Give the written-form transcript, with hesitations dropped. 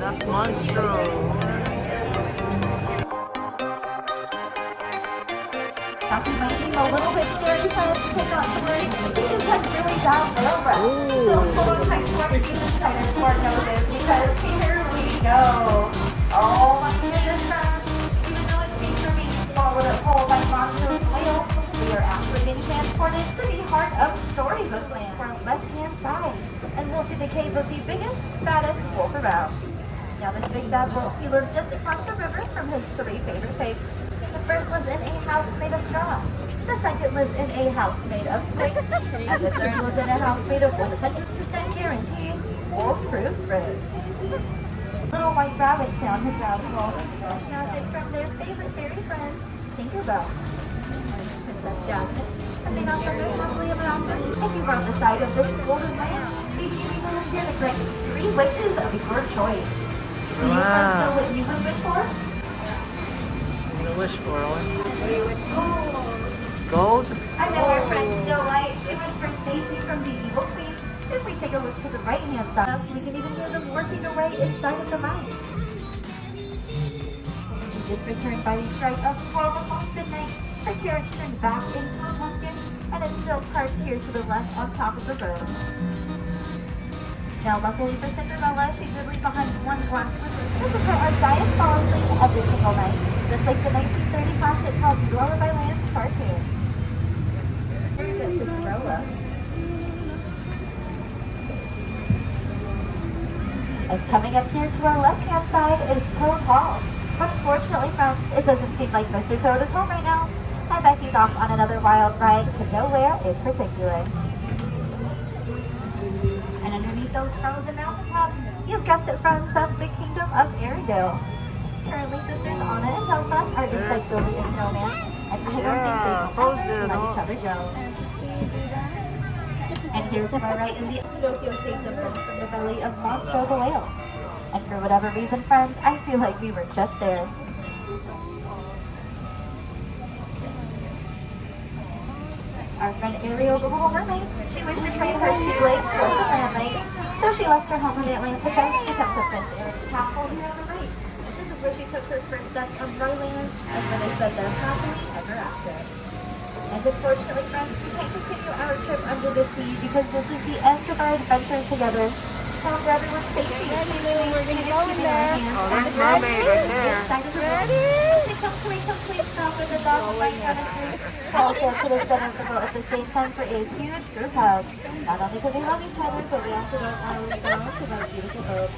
That's Monstro. Talking might seem a little bit scary for us to take on tours. This is just really down low road. So hold on tight to our feet and tighter to our noses because here we go. Oh my goodness, friends. Even though it seems we're being swallowed up whole by monsters and whales, we are actually being transported to the heart of StoryBook Land from our left-hand side. And we'll see the cave of the biggest, fattest wolf around. Now this big bad wolf, he lives just across the river from his 3 favorite pigs. The first lives in a house made of straw. The second lives in a house made of sticks. And the third lives in a house made of 100% guaranteed wolf-proof bread. Little white rabbit found his rabbit hole and magic from their favorite fairy friend, Tinkerbell. Princess Jasmine, and they also know lovely about her. If you run the side of this golden land, the genie will appear to grant 3 wishes of your choice. Do you know what you would wish for? I'm gonna wish for one. Gold? I know our friend Snow White. She wished for safety from the evil queen. If we take a look to the right-hand side, we can even hear them working away inside of the mouse. We did return by the strike of 12 o'clock midnight. The carriage turned back into a pumpkin, and it's still parked here to the left on top of the road. Now, luckily for Cinderella, she did leave behind one glass slipper to prepare our giant fall asleep every single night, just like the 1930 classic called Lullaby Land cartoon. Here's it, Cinderella. And coming up here to our left-hand side is Toad Hall. Unfortunately, friends, it doesn't seem like Mr. Toad is home right now. I bet he's off on another wild ride to nowhere in particular. And underneath those frozen mountaintops, you've guessed it, friends, that's the kingdom of Airedale. Currently, sisters Anna and Elsa are inside building a snowman, and I don't think they can ever let each other go. And here to my right is the Pinocchio state difference from the belly of Monstro the whale. And for whatever reason, friends, I feel like we were just there. Our friend Ariel, the little mermaid, she wished to trade her 2 legs for the landmaid, so she left her home in Atlantica to come to Prince Eric's castle here on the right. This is where she took her first steps on dry land, and where they spent their happily ever after. And unfortunately, friends, we can't continue our trip under the sea because this is the end of our adventure together. So for everyone's safety, we're going to go in there. Oh, there's mermaid right there. Ready? Complete stop with the dog right on a tree. All to the center of the boat at the same time for a huge group hug. Not only because we love each other, but we also don't want to lose out to our beautiful boat.